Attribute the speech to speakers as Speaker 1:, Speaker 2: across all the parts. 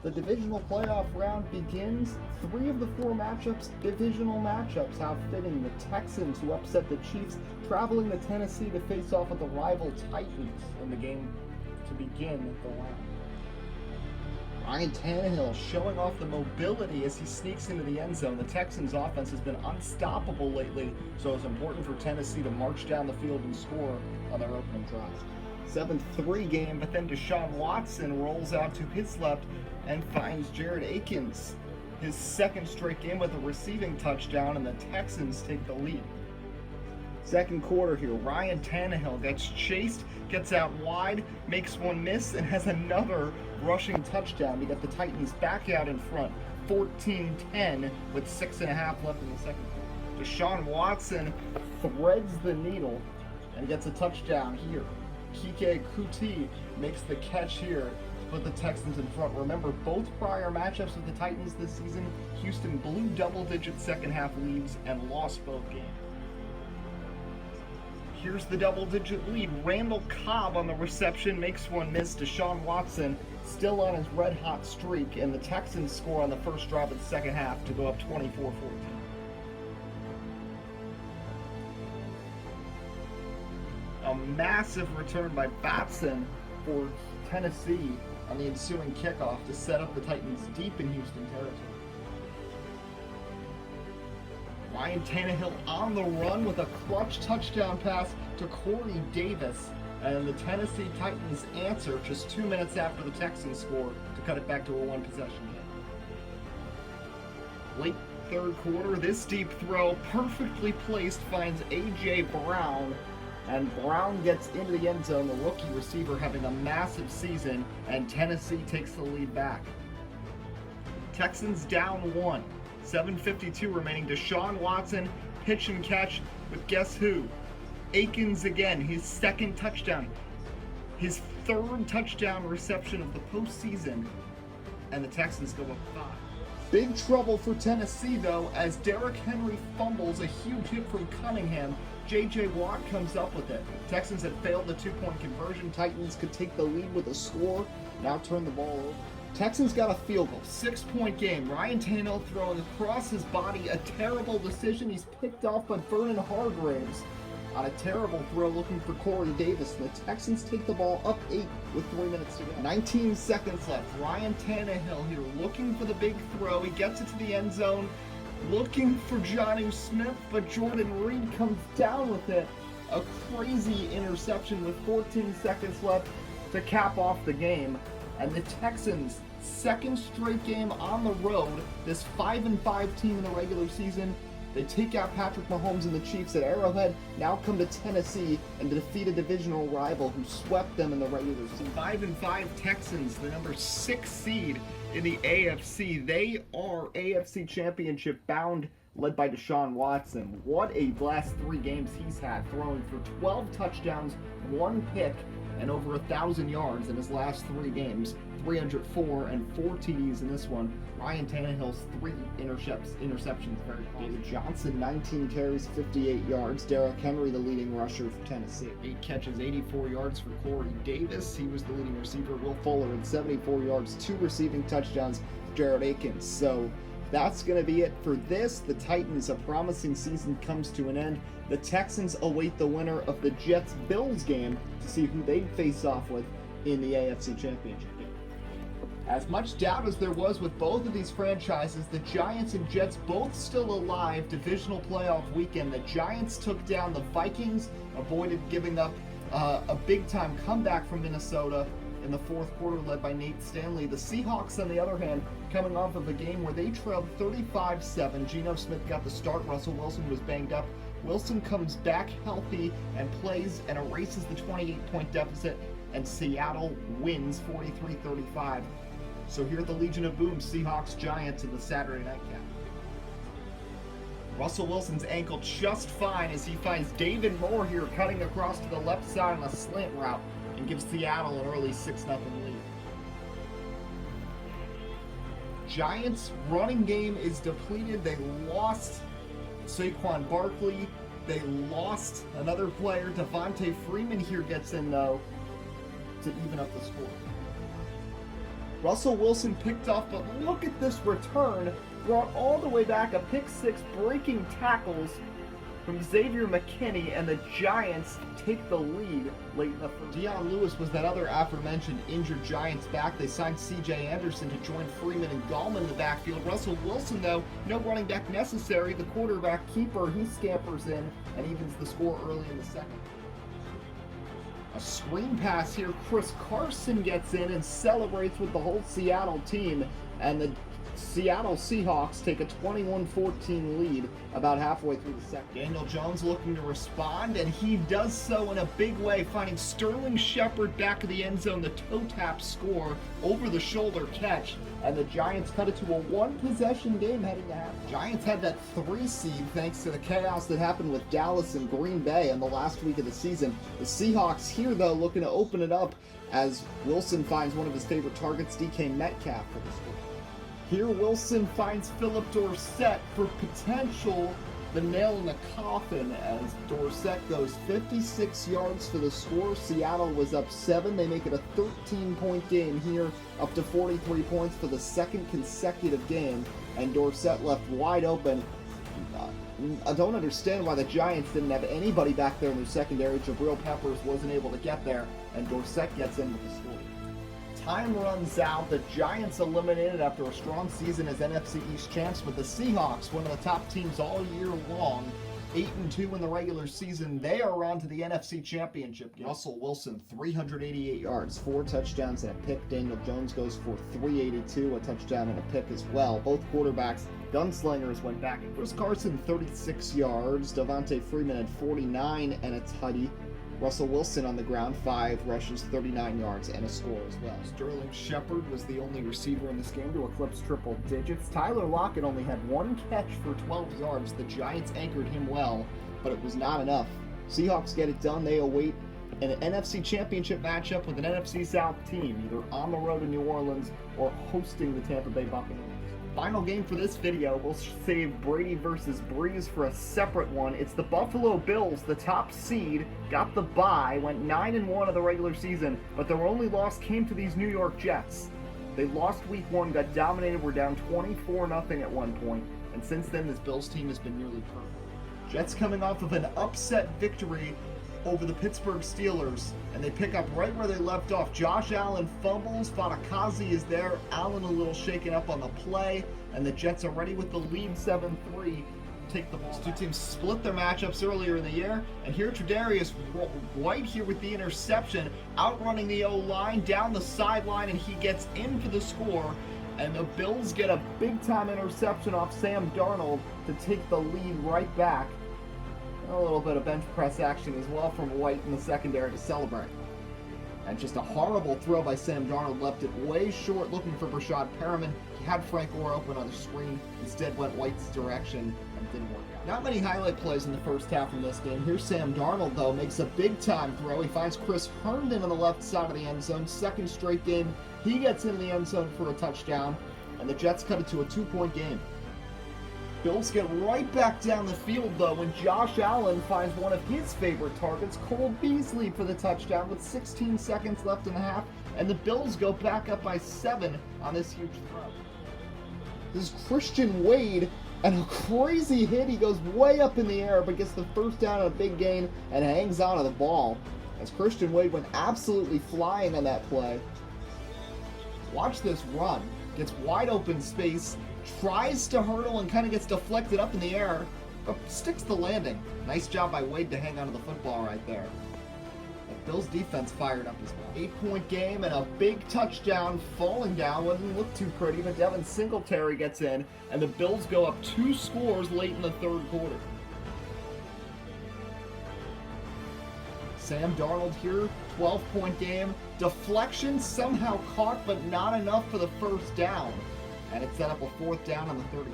Speaker 1: The divisional playoff round begins. 3 of the 4 matchups, divisional matchups. How fitting. The Texans, who upset the Chiefs, traveling to Tennessee to face off with the rival Titans in the game to begin the round. Ryan Tannehill showing off the mobility as he sneaks into the end zone. The Texans' offense has been unstoppable lately, so it's important for Tennessee to march down the field and score on their opening drive. 7-3 game, but then Deshaun Watson rolls out to his left and finds Jared Akins. His second straight game with a receiving touchdown, and the Texans take the lead. Second quarter here, Ryan Tannehill gets chased, gets out wide, makes one miss, and has another rushing touchdown to get the Titans back out in front, 14-10 with 6.5 left in the second quarter. Deshaun Watson threads the needle and gets a touchdown here. Kike Kuti makes the catch here to put the Texans in front. Remember, both prior matchups with the Titans this season, Houston blew double-digit second-half leads and lost both games. Here's the double-digit lead. Randall Cobb on the reception makes one miss. Deshaun Watson still on his red-hot streak, and the Texans score on the first drive of the second half to go up 24-14. A massive return by Batson for Tennessee on the ensuing kickoff to set up the Titans deep in Houston territory. Ryan Tannehill on the run with a clutch touchdown pass to Corey Davis, and the Tennessee Titans answer just 2 minutes after the Texans score to cut it back to a one-possession game. Late third quarter, this deep throw, perfectly placed, finds A.J. Brown, and Brown gets into the end zone, the rookie receiver having a massive season, and Tennessee takes the lead back. Texans down 1. 7:52 remaining. Deshaun Watson, pitch and catch with guess who? Akins again, his second touchdown. His third touchdown reception of the postseason, and the Texans go up 5. Big trouble for Tennessee, though, as Derrick Henry fumbles a huge hit from Cunningham. J.J. Watt comes up with it. Texans had failed the 2-point conversion. Titans could take the lead with a score, now turn the ball over. Texans got a field goal. 6-point game. Ryan Tannehill throwing across his body. A terrible decision. He's picked off by Vernon Hargraves on a terrible throw looking for Corey Davis. The Texans take the ball up 8 with 3 minutes to go. 19 seconds left. Ryan Tannehill here looking for the big throw. He gets it to the end zone, looking for Jonnu Smith, but Jordan Reed comes down with it. A crazy interception with 14 seconds left to cap off the game. And the Texans, second straight game on the road, this 5-5 team in the regular season, they take out Patrick Mahomes and the Chiefs at Arrowhead, now come to Tennessee and defeat a divisional rival who swept them in the regular season. 5-5 Texans, the number 6 seed in the AFC. They are AFC Championship bound, led by Deshaun Watson. What a last 3 games he's had, throwing for 12 touchdowns, 1 pick, and over 1,000 yards in his last 3 games, 304 and 4 TDs in this one. Ryan Tannehill's 3 interceptions very positive. David Johnson, 19 carries, 58 yards. Derrick Henry, the leading rusher for Tennessee. 8 catches, 84 yards for Corey Davis. He was the leading receiver. Will Fuller had 74 yards, 2 receiving touchdowns for Jared Akins. So that's going to be it for this. The Titans, a promising season, comes to an end. The Texans await the winner of the Jets-Bills game to see who they face off with in the AFC Championship game. As much doubt as there was with both of these franchises, the Giants and Jets both still alive. Divisional playoff weekend. The Giants took down the Vikings, avoided giving up a big-time comeback from Minnesota in the fourth quarter, led by Nate Stanley. The Seahawks, on the other hand, coming off of a game where they trailed 35-7. Geno Smith got the start. Russell Wilson was banged up. Wilson comes back healthy and plays and erases the 28-point deficit, and Seattle wins 43-35. So here at the Legion of Boom, Seahawks Giants in the Saturday nightcap. Russell Wilson's ankle just fine as he finds David Moore here cutting across to the left side on a slant route and gives Seattle an early 6-0 lead. Giants' running game is depleted. They lost Saquon Barkley. They lost another player. Devontae Freeman here gets in, though, to even up the score. Russell Wilson picked off, but look at this return, brought all the way back, a pick six, breaking tackles from Xavier McKinney, and the Giants take the lead late in the first. Dion Lewis was that other aforementioned injured Giants back. They signed C.J. Anderson to join Freeman and Gallman in the backfield. Russell Wilson, though, no running back necessary. The quarterback keeper, he scampers in and evens the score early in the second. A screen pass here. Chris Carson gets in and celebrates with the whole Seattle team, and the Seattle Seahawks take a 21-14 lead about halfway through the second. Daniel Jones looking to respond, and he does so in a big way, finding Sterling Shepard back of the end zone, the toe tap score, over the shoulder catch, and the Giants cut it to a one-possession game heading to half. Giants had that 3 seed thanks to the chaos that happened with Dallas and Green Bay in the last week of the season. The Seahawks here, though, looking to open it up as Wilson finds one of his favorite targets, DK Metcalf, for the score. Here Wilson finds Philip Dorsett for potential the nail in the coffin as Dorsett goes 56 yards for the score. Seattle was up 7. They make it a 13-point game here, up to 43 points for the second consecutive game, and Dorsett left wide open. I don't understand why the Giants didn't have anybody back there in their secondary. Jabril Peppers wasn't able to get there, and Dorsett gets in with the score. Time runs out. The Giants eliminated after a strong season as NFC East champs, but the Seahawks, one of the top teams all year long, 8-2 in the regular season. They are on to the NFC Championship game. Russell Wilson, 388 yards, 4 touchdowns and a pick. Daniel Jones goes for 382, a touchdown and a pick as well. Both quarterbacks, gunslingers, went back. Chris Carson, 36 yards. Devontae Freeman had 49 and a tutty. Russell Wilson on the ground, 5 rushes, 39 yards, and a score as well. Sterling Shepard was the only receiver in this game to eclipse triple digits. Tyler Lockett only had 1 catch for 12 yards. The Giants anchored him well, but it was not enough. Seahawks get it done. They await an NFC Championship matchup with an NFC South team, either on the road in New Orleans or hosting the Tampa Bay Buccaneers. Final game for this video, we'll save Brady versus Breeze for a separate one. It's the Buffalo Bills, the top seed, got the bye, went 9-1 of the regular season, but their only loss came to these New York Jets. They lost week 1, got dominated, were down 24-0 at one point, and since then this Bills team has been nearly perfect. Jets coming off of an upset victory over the Pittsburgh Steelers, and they pick up right where they left off. Josh Allen fumbles, Fadakazi is there, Allen a little shaken up on the play, and the Jets are ready with the lead 7-3. Take the ball. These two teams split their matchups earlier in the year, and here Tre'Davious White here with the interception, outrunning the O-line down the sideline, and he gets in for the score, and the Bills get a big-time interception off Sam Darnold to take the lead right back. A little bit of bench press action as well from White in the secondary to celebrate. And just a horrible throw by Sam Darnold, left it way short looking for Brashad Perriman. He had Frank Gore open on the screen, instead went White's direction and didn't work out. Not many highlight plays in the first half from this game. Here's Sam Darnold, though, makes a big-time throw. He finds Chris Herndon on the left side of the end zone. Second straight game, he gets in the end zone for a touchdown, and the Jets cut it to a 2-point game. Bills get right back down the field, though, when Josh Allen finds one of his favorite targets, Cole Beasley, for the touchdown with 16 seconds left in the half, and the Bills go back up by 7 on this huge throw. This is Christian Wade, and a crazy hit. He goes way up in the air, but gets the first down on a big gain and hangs on to the ball, as Christian Wade went absolutely flying on that play. Watch this run. Gets wide open space, tries to hurdle and kind of gets deflected up in the air, but sticks the landing. Nice job by Wade to hang onto the football right there. The Bills defense fired up as well. 8-point game and a big touchdown. Falling down wouldn't look too pretty, but Devin Singletary gets in, and the Bills go up 2 scores late in the third quarter. Sam Darnold here, 12-point game. Deflection somehow caught, but not enough for the first down. And it set up a 4th down on the 34.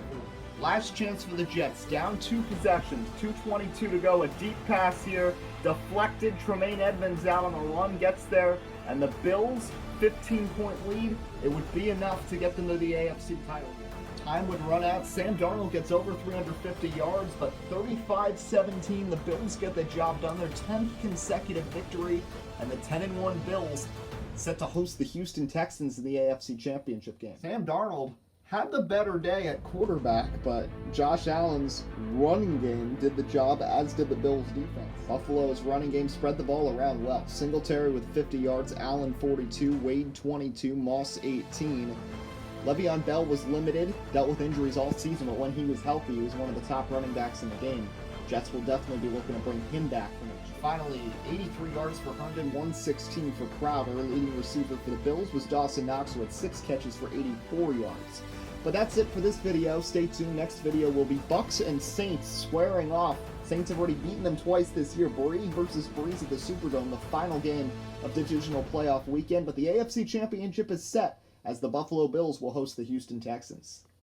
Speaker 1: Last chance for the Jets, down 2 possessions, 2:22 to go. A deep pass here, deflected. Tremaine Edmonds out on the run, gets there, and the Bills, 15-point lead. It would be enough to get them to the AFC title. Time would run out. Sam Darnold gets over 350 yards, but 35-17, the Bills get the job done. Their 10th consecutive victory, and the 10-1 Bills set to host the Houston Texans in the AFC Championship game. Sam Darnold had the better day at quarterback, but Josh Allen's running game did the job, as did the Bills' defense. Buffalo's running game spread the ball around well. Singletary with 50 yards, Allen 42, Wade 22, Moss 18. Le'Veon Bell was limited, dealt with injuries all season, but when he was healthy, he was one of the top running backs in the game. Jets will definitely be looking to bring him back from it. Finally, 83 yards for Herndon, 116 for Crowder. Leading receiver for the Bills was Dawson Knox, who had 6 catches for 84 yards. But that's it for this video. Stay tuned. Next video will be Bucks and Saints squaring off. Saints have already beaten them twice this year. Brady versus Breeze at the Superdome, the final game of Divisional Playoff weekend. But the AFC Championship is set, as the Buffalo Bills will host the Houston Texans.